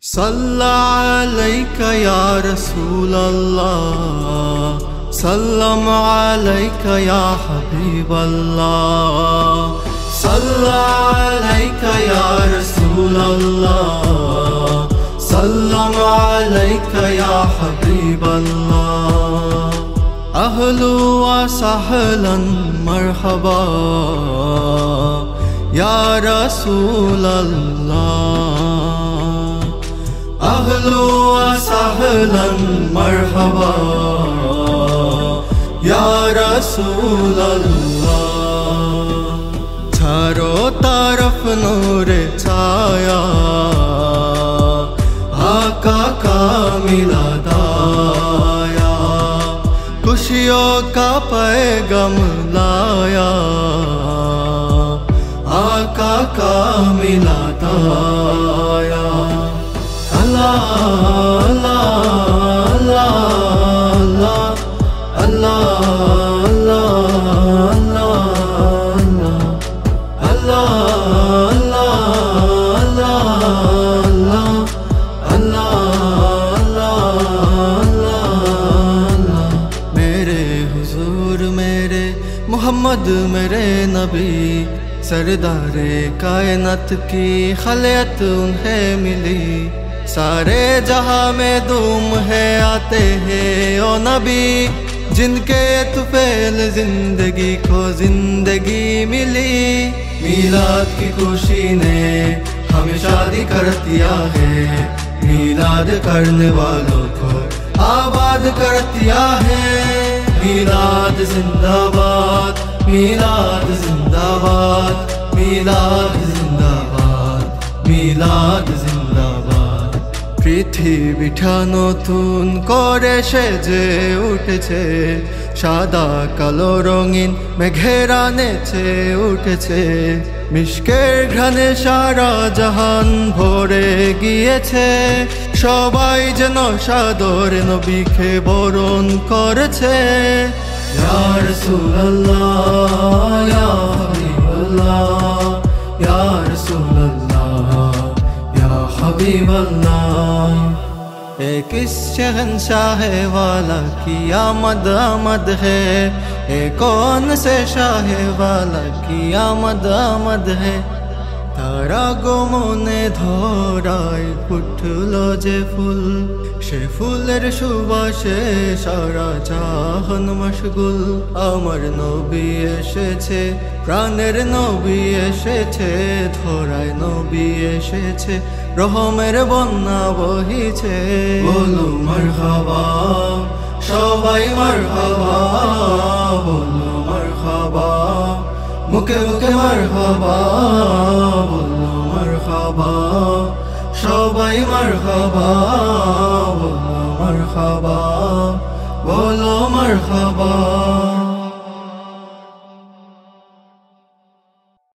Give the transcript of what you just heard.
صلی علیک یا رسول اللہ، سلم علیک یا حبیب اللہ، صلی علیک یا رسول اللہ، سلم علیک یا حبیب اللہ، اہلا و سہلا مرحبا یا رسول اللہ، اہلا و سہلا مرحبا یا رسول اللہ، چاروں طرف نور چھایا، آقا کا میلاد آیا، خوشیوں کا پیغام لایا، آقا کا میلاد آیا، اللہ اللہ اللہ اللہ اللہ اللہ اللہ، میرے حضور میرے محمد میرے نبی، سردار کائنات کی خلیت انہیں ملی، سارے جہاں میں دھوم ہے آتے ہیں او نبی، جن کے طفیل زندگی کو زندگی ملی، میلاد کی خوشی نے ہمیں شادی کر دیا ہے، میلاد کرنے والوں کو آباد کر دیا ہے، میلاد زندہ باد، میلاد زندہ باد، میلاد زندہ باد، میلاد زندہ باد، পৃথিবীটা নতুন করে সেজে উঠেছে, সাদা কালো রঙিন মেঘের আনেছে উঠেছে, মিশকের ঘ্রাণে সারা জাহান ভরে গিয়েছে, সবাই যেন সাদরে নবীকে বরণ করেছে, ইয়া রাসূলুল্লাহ ইয়া হাবিবাল্লাহ, ইয়া রাসূলুল্লাহ یا حبیب اللہ، ایک اس شہنشاہ والا کی آمد آمد ہے، ایک کون سے شاہ والا کی آمد آمد ہے، তারা গমনে ধরায় ফুটলো যে ফুল, সে ফুলের সুবাসে সারা জাহান মশগুল, আমার নবী এসেছে, প্রাণের নবী এসেছে, ধরায় নবী এসেছে, রহমের বন্যা বহিছে, বলো মারহাবা সবাই মারহাবা, বলো মারহাবা মুখে মুখে মারহাবা, বলো মারহাবা সবাই মারহাবা, বলো মারহাবা, বলো মারহাবা।